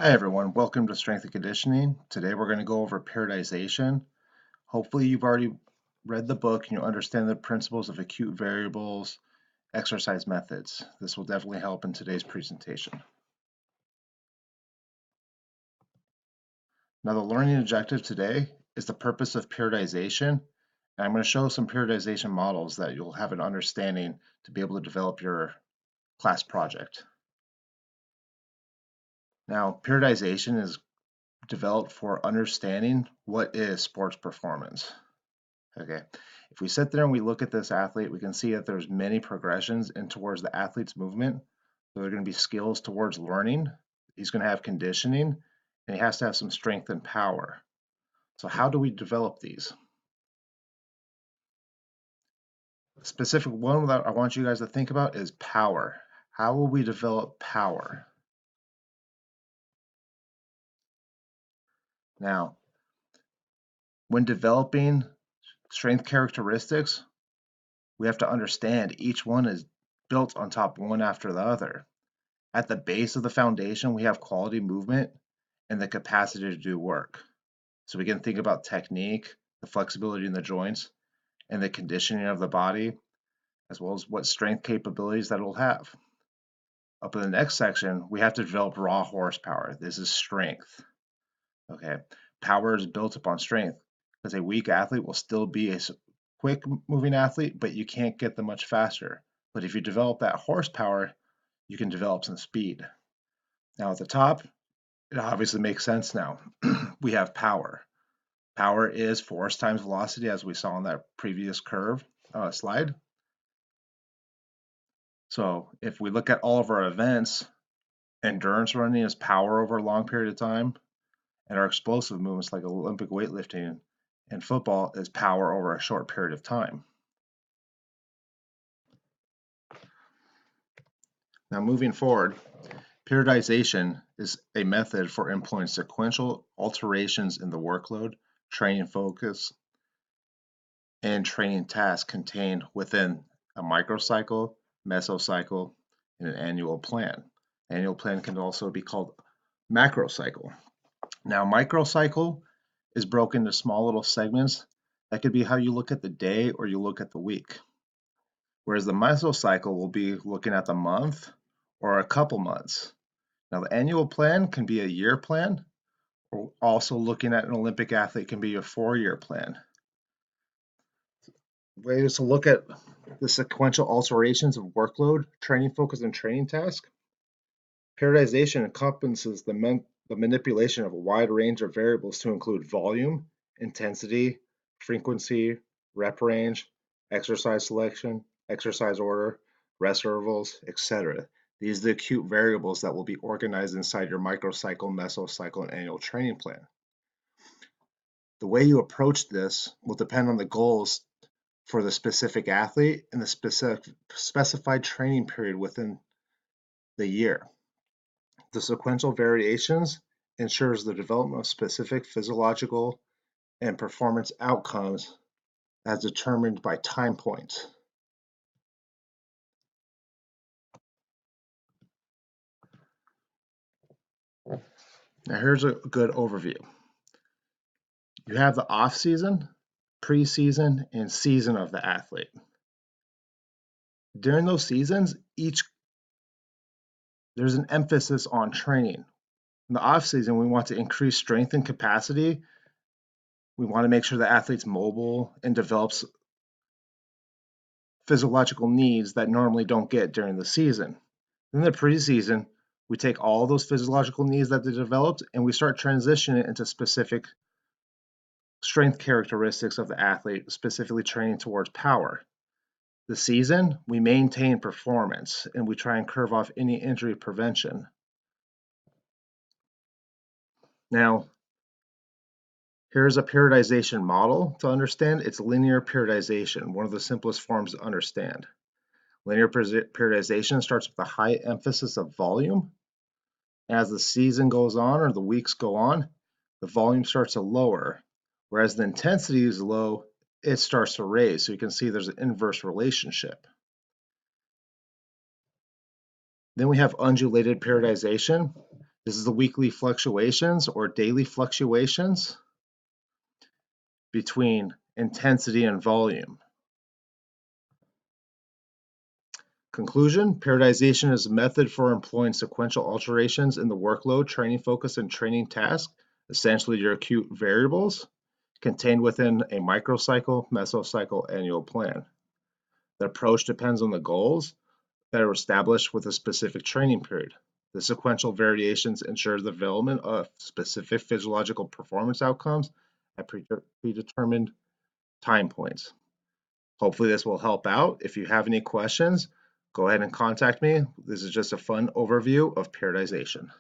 Hi everyone, welcome to Strength and Conditioning. Today we're going to go over periodization. Hopefully you've already read the book and you understand the principles of acute variables, exercise methods. This will definitely help in today's presentation. Now the learning objective today is the purpose of periodization. And I'm going to show some periodization models that you'll have an understanding to be able to develop your class project. Now periodization is developed for understanding what is sports performance. Okay, if we sit there and we look at this athlete, we can see that there's many progressions in towards the athlete's movement. So there are going to be skills towards learning. He's going to have conditioning, and he has to have some strength and power. So how do we develop these? The specific one that I want you guys to think about is power. How will we develop power? Now, when developing strength characteristics, we have to understand each one is built on top one after the other. At the base of the foundation, we have quality movement and the capacity to do work. So we can think about technique, the flexibility in the joints, and the conditioning of the body, as well as what strength capabilities that it'll have. Up in the next section, we have to develop raw horsepower. This is strength. Okay, power is built upon strength because a weak athlete will still be a quick moving athlete, but you can't get them much faster. But if you develop that horsepower, you can develop some speed. Now at the top, it obviously makes sense now. We have power. Power is force times velocity, as we saw on that previous curve slide. So if we look at all of our events, endurance running is power over a long period of time, and our explosive movements like Olympic weightlifting and football is power over a short period of time. Now moving forward, periodization is a method for employing sequential alterations in the workload, training focus, and training tasks contained within a microcycle, mesocycle, and an annual plan. Annual plan can also be called macrocycle. Now, microcycle is broken into small little segments. That could be how you look at the day or you look at the week. Whereas the mesocycle will be looking at the month or a couple months. Now, the annual plan can be a year plan, or also looking at an Olympic athlete can be a 4-year plan. Ways to look at the sequential alterations of workload, training focus, and training task. Periodization encompasses the manipulation of a wide range of variables to include volume, intensity, frequency, rep range, exercise selection, exercise order, rest intervals, etc. These are the acute variables that will be organized inside your microcycle, mesocycle, and annual training plan. The way you approach this will depend on the goals for the specific athlete and the specified training period within the year. The sequential variations ensures the development of specific physiological and performance outcomes as determined by time points. Now here's a good overview. You have the off season, preseason, and season of the athlete. During those seasons, there's an emphasis on training. In the off season, we want to increase strength and capacity. We want to make sure the athlete's mobile and develops physiological needs that normally don't get during the season. In the preseason, we take all those physiological needs that they developed and we start transitioning it into specific strength characteristics of the athlete, specifically training towards power. The season, we maintain performance and we try and curve off any injury prevention. Now, here's a periodization model to understand. It's linear periodization, one of the simplest forms to understand. Linear periodization starts with a high emphasis of volume. As the season goes on or the weeks go on, the volume starts to lower. Whereas the intensity is low, it starts to raise. So you can see there's an inverse relationship. Then we have undulated periodization. This is the weekly fluctuations or daily fluctuations between intensity and volume. Conclusion, periodization is a method for employing sequential alterations in the workload, training focus, and training task, essentially your acute variables, contained within a microcycle, mesocycle, annual plan. The approach depends on the goals that are established with a specific training period. The sequential variations ensure the development of specific physiological performance outcomes at predetermined time points. Hopefully this will help out. If you have any questions, go ahead and contact me. This is just a fun overview of periodization.